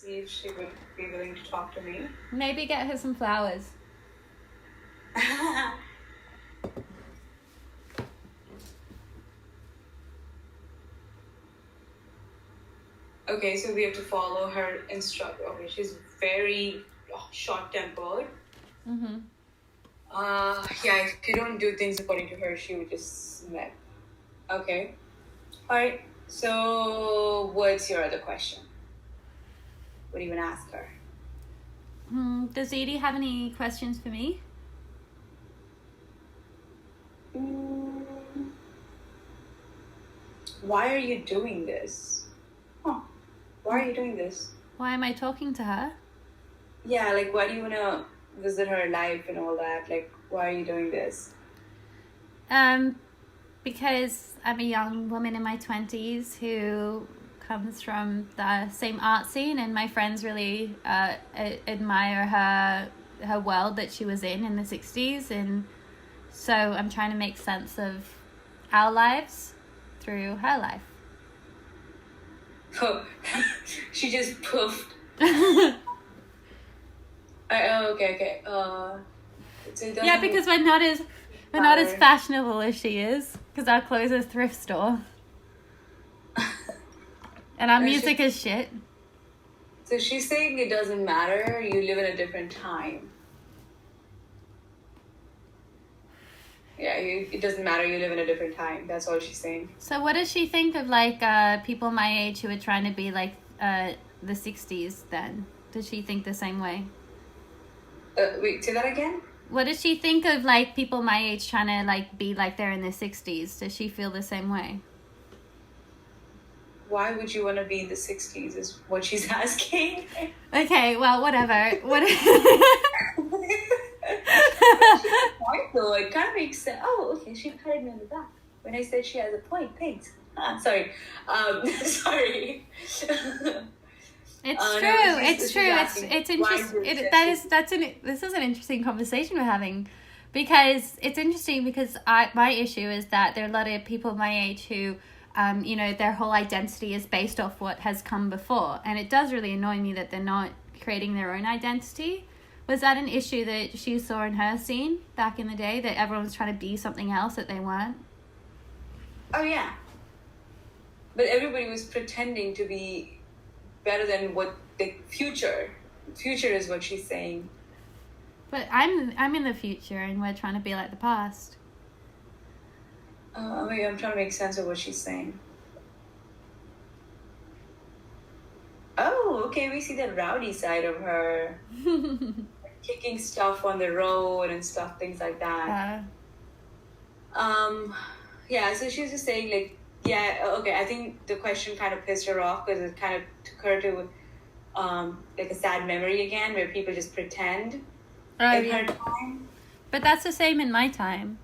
see if she would be willing to talk to me. Maybe get her some flowers. Okay, so we have to follow her instruction. Okay, she's very short-tempered. Mm-hmm. Yeah, if you don't do things according to her, she would just snap. Okay. Alright, so what's your other question? What do you want to ask her? Does Edie have any questions for me? Why are you doing this? Why are you doing this? Why am I talking to her? Yeah, like, why do you want to visit her life and all that? Like, why are you doing this? Because I'm a young woman in my 20s who comes from the same art scene, and my friends really admire her world that she was in the 60s, and so I'm trying to make sense of our lives through her life. Oh, she just poofed. Okay. So yeah, because we're not as fashionable as she is, because our clothes are thrift store, and our music is shit. So she's saying it doesn't matter. You live in a different time. Yeah, it doesn't matter. You live in a different time. That's all she's saying. So what does she think of like people my age who are trying to be like the 60s then? Does she think the same way? Wait, say that again? What does she think of like people my age trying to like be like they're in their 60s? Does she feel the same way? Why would you want to be in the 60s is what she's asking. Okay, well, whatever. Though it kind of makes sense. Oh, okay, she patted me on the back when I said she has a point. Thanks. Sorry. Sorry. It's true. It's true. It's interesting. This is an interesting conversation we're having, because it's interesting because my issue is that there are a lot of people my age who, their whole identity is based off what has come before, and it does really annoy me that they're not creating their own identity. Was that an issue that she saw in her scene back in the day, that everyone was trying to be something else that they weren't? Oh yeah, but everybody was pretending to be better than what the future is what she's saying. But I'm in the future, and we're trying to be like the past. I'm trying to make sense of what she's saying. Oh, okay, we see the rowdy side of her. Kicking stuff on the road and stuff, things like that. Yeah, so she was just saying, like, yeah, okay, I think the question kind of pissed her off because it kind of took her to like a sad memory again where people just pretend in her time. But that's the same in my time.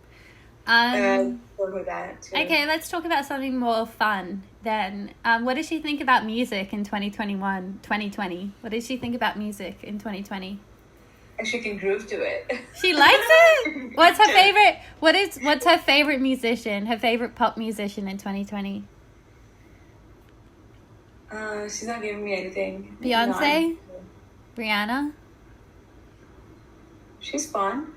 Okay, let's talk about something more fun then. What does she think about music in 2020? What does she think about music in 2020? And she can groove to it. She likes it? What's her favorite? What's her favorite musician? Her favorite pop musician in 2020? She's not giving me anything. Beyonce? Rihanna? She's fun.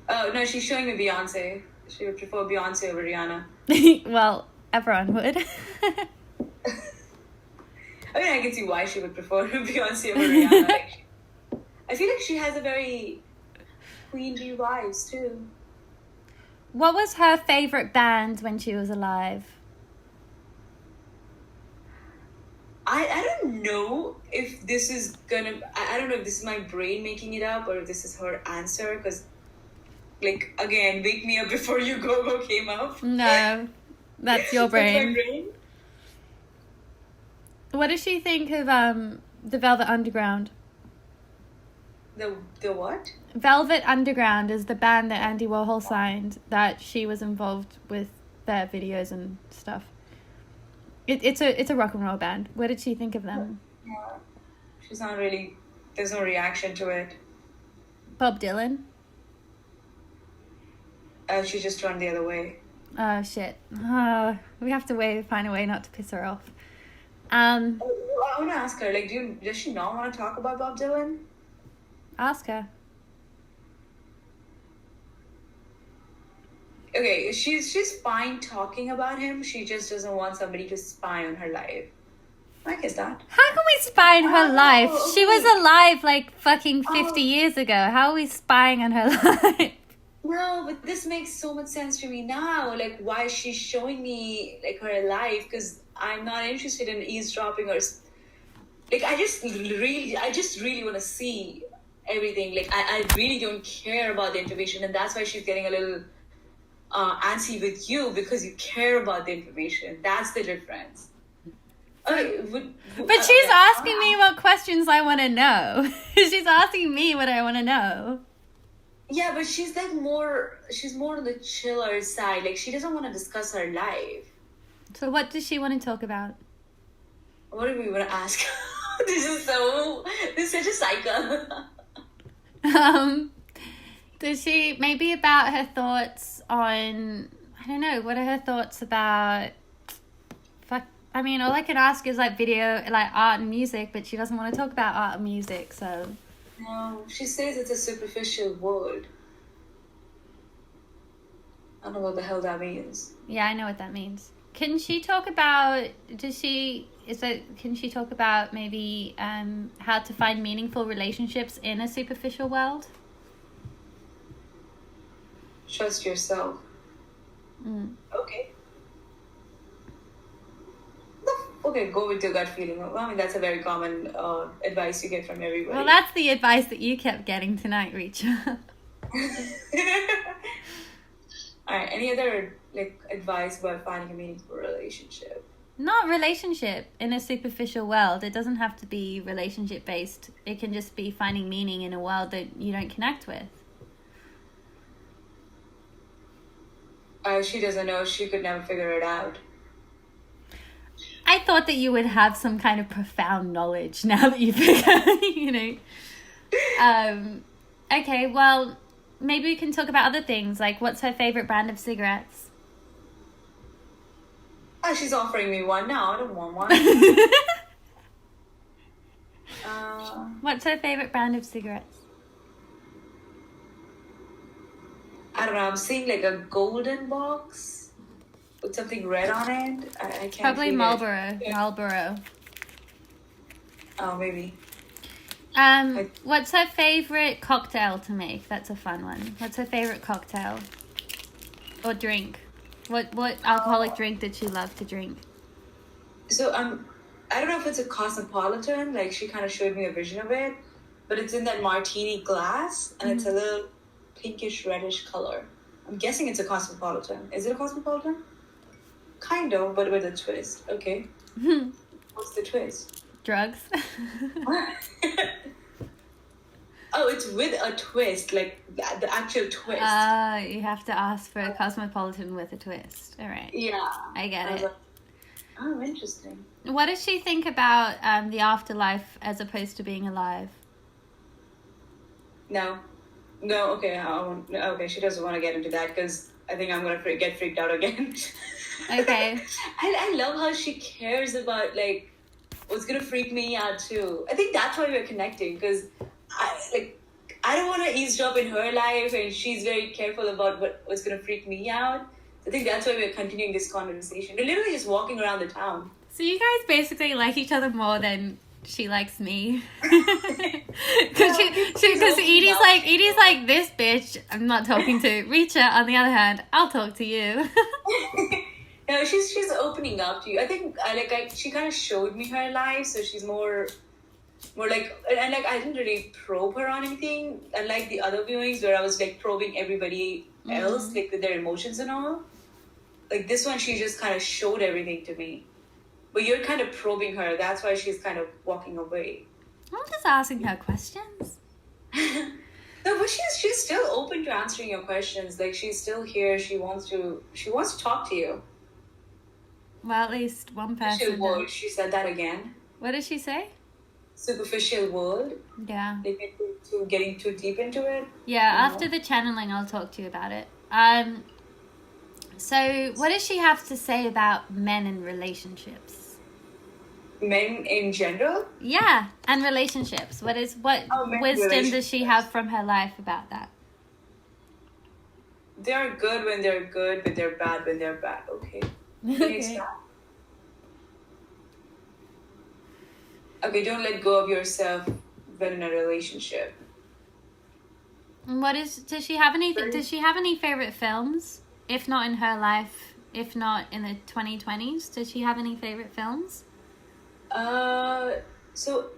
Oh, no, she's showing me Beyonce. She would prefer Beyonce over Rihanna. Well, everyone would. I mean, I can see why she would prefer Beyonce over Rihanna. I feel like she has a very Queen Bee vibes, too. What was her favorite band when she was alive? I don't know if this is gonna... I don't know if this is my brain making it up or if this is her answer, because... Like, again, Wake Me Up Before You Go came up. No, that's your brain. That's my brain. What does she think of the Velvet Underground? The what? Velvet Underground is the band that Andy Warhol signed, that she was involved with their videos and stuff. It's a rock and roll band. What did she think of them? Yeah. She's not really... There's no reaction to it. Bob Dylan? She just turned the other way. Oh, shit. We have to find a way not to piss her off. I want to ask her, like, does she not want to talk about Bob Dylan? Ask her. Okay, she's fine talking about him. She just doesn't want somebody to spy on her life. I guess that. How can we spy on her life? Okay. She was alive like fucking 50 years ago. How are we spying on her life? No, but this makes so much sense to me now. Like, why she's showing me like her life, because I'm not interested in eavesdropping or like. I just really want to see everything. Like, I really don't care about the information, and that's why she's getting a little antsy with you, because you care about the information. That's the difference. Okay, but she's asking me what questions I want to know. She's asking me what I want to know. Yeah, but she's more on the chiller side. Like, she doesn't want to discuss her life. So what does she want to talk about? What do we want to ask? This is such a cycle. Does she, maybe about her thoughts on, I don't know, what are her thoughts about, all I can ask is like video, like art and music, but she doesn't want to talk about art and music, so. No, she says it's a superficial world. I don't know what the hell that means. Yeah, I know what that means. Can she talk about, can she talk about maybe how to find meaningful relationships in a superficial world? Trust yourself. Okay. Okay, go with your gut feeling. I mean, that's a very common advice you get from everybody. Well, that's the advice that you kept getting tonight, Richa. All right. Any other advice about finding a meaningful relationship? Not relationship in a superficial world. It doesn't have to be relationship based. It can just be finding meaning in a world that you don't connect with. She doesn't know. She could never figure it out. I thought that you would have some kind of profound knowledge now that you figure, Okay, well, maybe we can talk about other things, like what's her favorite brand of cigarettes? Oh, she's offering me one now. I don't want one. What's her favorite brand of cigarettes? I don't know. I'm seeing like a golden box with something red on it. I can't. Probably Marlboro. Yeah. Marlboro. Oh, maybe. What's her favorite cocktail to make? That's a fun one. What's her favorite cocktail or drink? What alcoholic drink did she love to drink? So I don't know if it's a cosmopolitan. Like, she kind of showed me a vision of it, but it's in that martini glass, and it's a little pinkish reddish color. I'm guessing it's a cosmopolitan. Is it a cosmopolitan? Kind of, but with a twist. Okay. What's the twist? Drugs. Oh, it's with a twist, like the actual twist. You have to ask for a cosmopolitan with a twist. All right. Yeah. I get it. Like, oh, interesting. What does she think about the afterlife as opposed to being alive? No, okay. Okay, she doesn't want to get into that because I think I'm going to get freaked out again. Okay. I love how she cares about, like, what's going to freak me out too. I think that's why we're connecting, because I don't want to eavesdrop in her life, and she's very careful about what's going to freak me out. I think that's why we're continuing this conversation. We're literally just walking around the town. So you guys basically like each other more than she likes me. Because Edie's like, this bitch I'm not talking to. Richa, on the other hand, I'll talk to you. No, she's opening up to you. I think she kind of showed me her life, so she's more like, and like I didn't really probe her on anything, unlike the other viewings where I was like probing everybody else, like with their emotions and all. Like this one, she just kind of showed everything to me. But you're kind of probing her. That's why she's kind of walking away. I'm just asking her questions. No, but she's still open to answering your questions. Like, she's still here. She wants to talk to you. Well, at least one person. Superficial world. She said that again. What did she say? Superficial world. Yeah. Like, getting too deep into it. Yeah, after the channeling, I'll talk to you about it. So, what does she have to say about men and relationships? men in general? Yeah, and relationships. What wisdom does she have from her life about that? They're good when they're good, but they're bad when they're bad. Okay. Okay, don't let go of yourself when in a relationship. Does she have any favorite films? If not in her life, if not in the 2020s, does she have any favorite films? So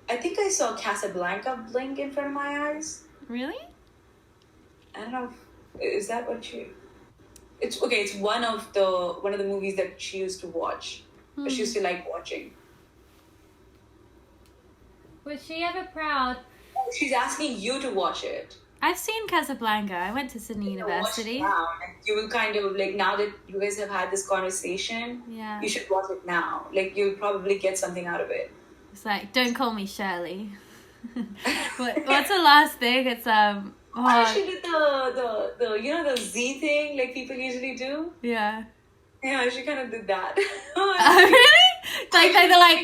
I think I saw Casablanca blink in front of my eyes. Really? I don't know. Is that what it's okay, it's one of the movies that she used to watch. But she used to like watching. Was she ever proud? She's asking you to watch it. I've seen Casablanca. I went to Sydney University. Watch it now. You will kind of like, now that you guys have had this conversation, you should watch it now. Like, you'll probably get something out of it. It's like, don't call me Shirley. What's the last thing? It's she did the Z thing like people usually do. Yeah. Yeah, she kind of did that. Really? Like they're like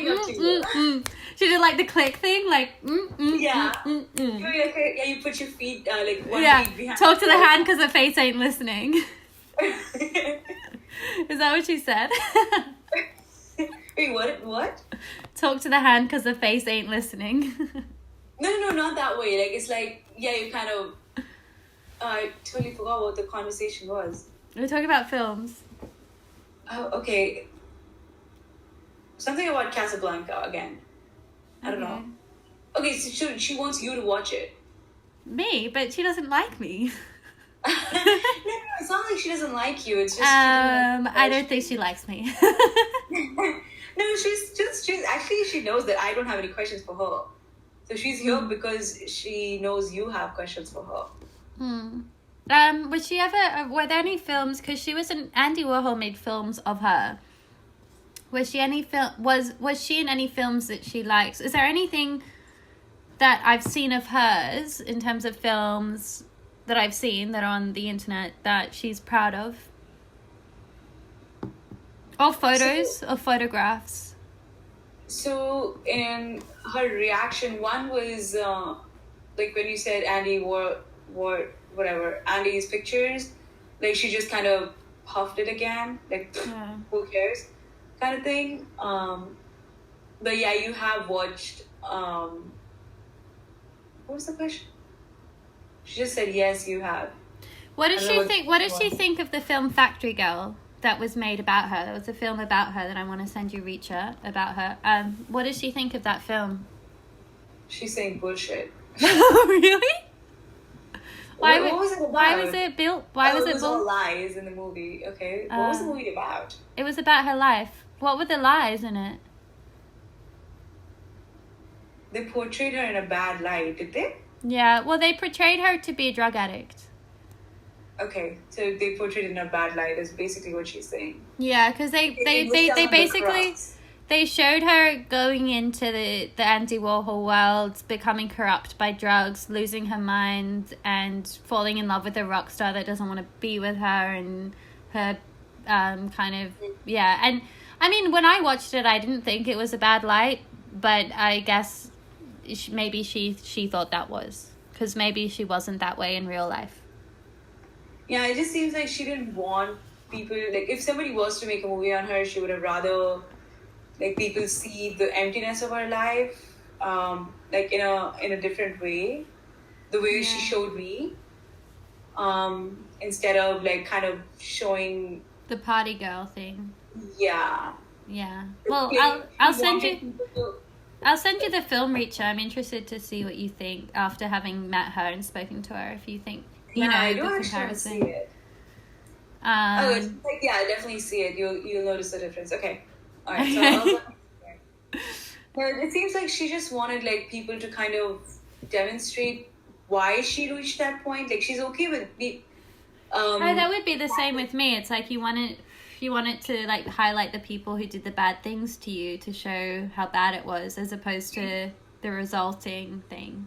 She did like the click thing, like yeah. Yeah, you put your feet like one feet behind. Talk to the hand because the face ain't listening. Is that what she said? Wait, what? Talk to the hand because the face ain't listening. No, not that way. Like, it's like, yeah, you kind of... I totally forgot what the conversation was. We're talking about films. Oh, okay. Something about Casablanca again. I don't know. Okay, so she wants you to watch it. Me? But she doesn't like me. No, it's not like she doesn't like you. It's just... I don't think she likes me. No, she knows that I don't have any questions for her. So she's here because she knows you have questions for her. Was she ever... Were there any films... Because Andy Warhol made films of her. Was she in any films that she likes? Is there anything that I've seen of hers in terms of films that I've seen that are on the internet that she's proud of? Or photos or photographs? So in her reaction, one was like when you said Andy wore whatever Andy's pictures, like she just kind of puffed it again, like who cares, kind of thing. But yeah, you have watched. What was the question? She just said yes, you have. What does she think? What does she think of the film Factory Girl that was made about her? There was a film about her that I want to send you, Richa, about her. What does she think of that film? She's saying bullshit. Really? What was it about? Why was it built? It was all lies in the movie. Okay, what was the movie about? It was about her life. What were the lies in it? They portrayed her in a bad light, did they? Yeah, well, they portrayed her to be a drug addict. Okay, so they portrayed it in a bad light is basically what she's saying. Yeah, because they basically... They showed her going into the Andy Warhol world, becoming corrupt by drugs, losing her mind, and falling in love with a rock star that doesn't want to be with her, and her kind of... Yeah, and I mean, when I watched it, I didn't think it was a bad light, but I guess maybe she thought that was, because maybe she wasn't that way in real life. Yeah, it just seems like she didn't want people... Like, if somebody was to make a movie on her, she would have rather... Like, people see the emptiness of her life, like in a different way, the way she showed me, instead of like kind of showing the party girl thing. Yeah. Yeah. Well, I'll send you the film, Richa. I'm interested to see what you think after having met her and spoken to her. If you think I do the comparison. See it. It's like, I definitely see it. You'll notice the difference. Okay. Alright, so it seems like she just wanted like people to kind of demonstrate why she reached that point. Like, she's okay with that would be the same with me. It's like you wanted to like highlight the people who did the bad things to you to show how bad it was, as opposed to the resulting thing.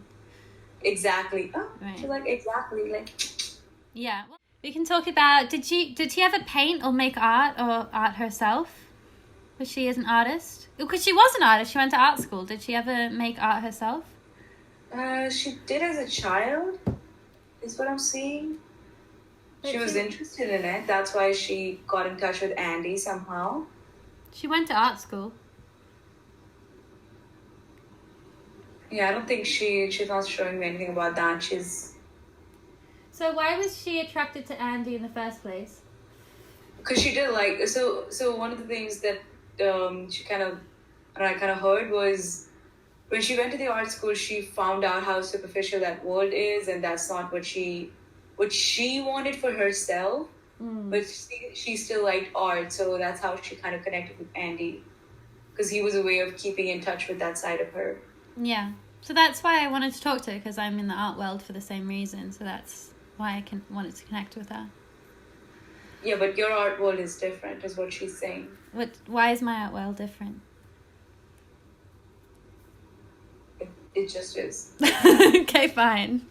Exactly. Oh, right. She's like, exactly, like. Yeah. Well, we can talk about did she ever paint or make art or art herself? Because she is an artist? Because she was an artist. She went to art school. Did she ever make art herself? She did as a child, is what I'm seeing. She was interested in it. That's why she got in touch with Andy somehow. She went to art school. Yeah, I don't think she's not showing me anything about that. So why was she attracted to Andy in the first place? Because she did like so one of the things that I kind of heard was when she went to the art school, she found out how superficial that world is, and that's not what she wanted for herself. But she still liked art, so that's how she kind of connected with Andy, because he was a way of keeping in touch with that side of her. Yeah, so that's why I wanted to talk to her, because I'm in the art world for the same reason. So that's why I wanted to connect with her. Yeah, but your art world is different, is what she's saying. Why is my art world different? It just is. Okay, fine.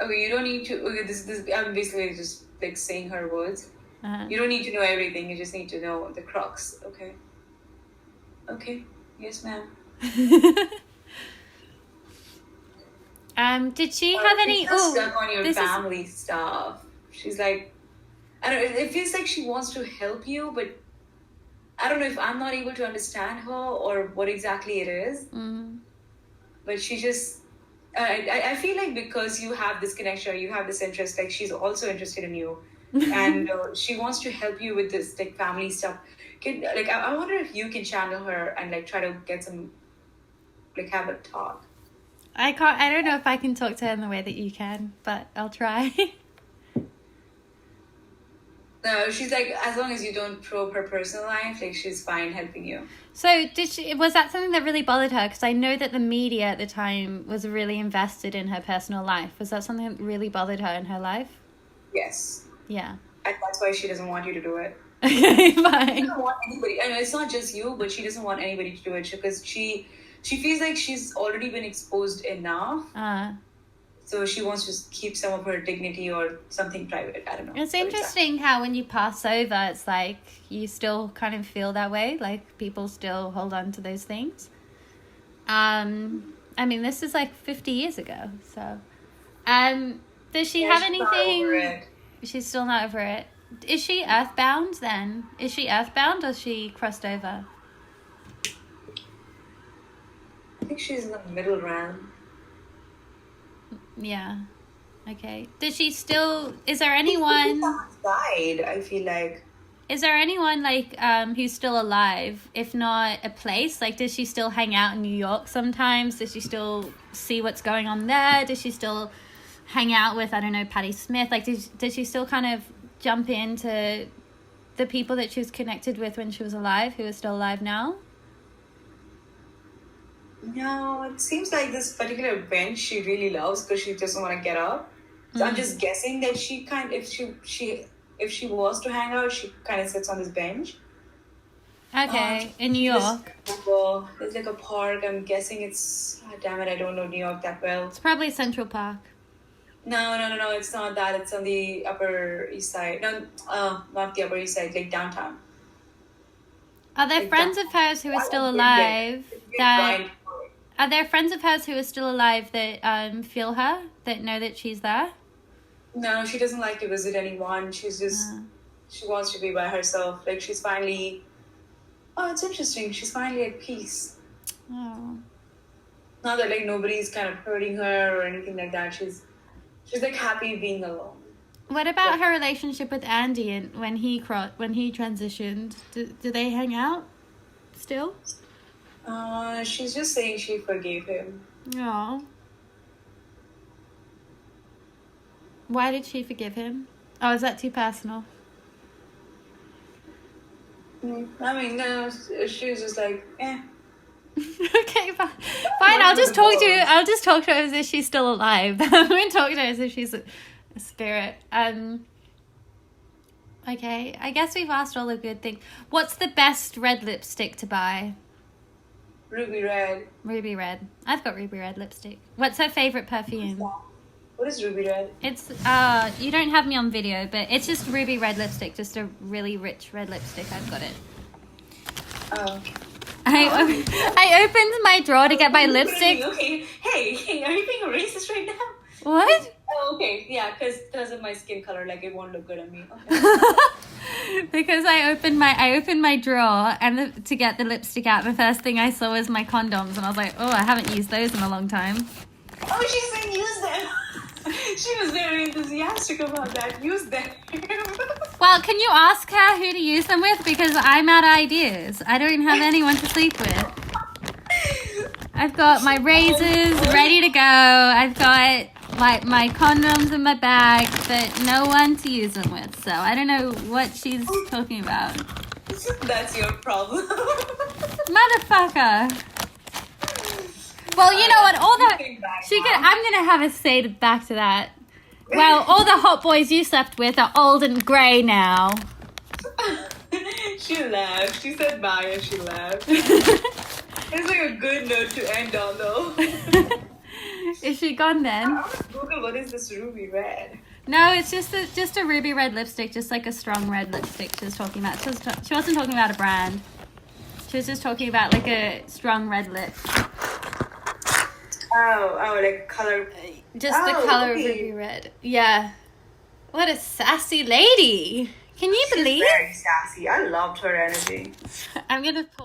Okay, you don't need to. Okay, this I'm basically just like saying her words. Uh-huh. You don't need to know everything. You just need to know the crux. Okay. Okay. Yes, ma'am. Did she have any? She's stuck on your family stuff. She's like, I don't know. It feels like she wants to help you, but I don't know if I'm not able to understand her or what exactly it is. But she just. I feel like because you have this connection, you have this interest, like she's also interested in you, and she wants to help you with this like family stuff. I wonder if you can channel her and like try to get some, like have a talk. I don't know if I can talk to her in the way that you can, but I'll try. No, she's like, as long as you don't probe her personal life, like she's fine helping you. So was that something that really bothered her? Because I know that the media at the time was really invested in her personal life. Was that something that really bothered her in her life? Yes. Yeah. And that's why she doesn't want you to do it. Okay, fine. She doesn't want anybody. I know it's not just you, but she doesn't want anybody to do it because she feels like she's already been exposed enough. So she wants to keep some of her dignity or something private. I don't know. It's interesting how when you pass over, it's like you still kind of feel that way. Like people still hold on to those things. I mean, this is like 50 years ago. So, does she have anything? Not over it. She's still not over it. Is she earthbound then? Is she earthbound or is she crossed over? I think she's in the middle realm. Yeah. Okay. Does she still... Is there anyone... Died, I feel like. Is there anyone, like, who's still alive, if not a place? Like, does she still hang out in New York sometimes? Does she still see what's going on there? Does she still hang out with, I don't know, Patti Smith? Like, does she still kind of jump into the people that she was connected with when she was alive, who are still alive now? No, it seems like this particular bench she really loves because she doesn't want to get up. So I'm just guessing that she if she was to hang out, she kind of sits on this bench. Okay, in New York. There's like a park. I'm guessing it's... Oh, damn it, I don't know New York that well. It's probably Central Park. No, it's not that. It's on the Upper East Side. No, not the Upper East Side, like downtown. Are there friends of hers who are still alive Are there friends of hers who are still alive that feel her, that know that she's there? No, she doesn't like to visit anyone. She's just... She wants to be by herself. Like, she's finally... Oh, it's interesting. She's finally at peace. Oh. Not that, like, nobody's kind of hurting her or anything like that. She's like, happy being alone. What about her relationship with Andy and when he transitioned? Do they hang out still? She's just saying she forgave him. Oh. Why did she forgive him? Oh, is that too personal? I mean, no, she was just like, eh. Okay, fine. I'll just talk to her as if she's still alive. I'm going to talk to her as if she's a spirit. Okay, I guess we've asked all the good things. What's the best red lipstick to buy? Ruby red. Ruby red. I've got ruby red lipstick. What's her favorite perfume? What is ruby red? It's you don't have me on video, but it's just ruby red lipstick, just a really rich red lipstick. I've got it. Oh. I opened my drawer to get my lipstick. Okay. Hey, are you being racist right now? What? Oh, okay. Yeah, because of my skin color, like it won't look good on me. Okay. Because I opened my drawer and to get the lipstick out. The first thing I saw was my condoms, and I was like, oh, I haven't used those in a long time. Oh, she said use them. She was very enthusiastic about that. Use them. Well, can you ask her who to use them with? Because I'm out of ideas. I don't have anyone to sleep with. I've got my razors ready to go. I've got my condoms in my bag, but no one to use them with. So I don't know what she's talking about. That's your problem. Motherfucker. Well, you know what? I'm gonna have a say back to that. Well, all the hot boys you slept with are old and grey now. She laughed. She said bye and she laughed. It's like a good note to end on, though. Is she gone then? I want to Google what is this ruby red. No, it's just a ruby red lipstick, just like a strong red lipstick she was talking about. She wasn't talking about a brand. She was just talking about like a strong red lip. Oh, like color. Just the color of ruby red. Yeah. What a sassy lady. Can you believe? She's very sassy. I loved her energy. I'm gonna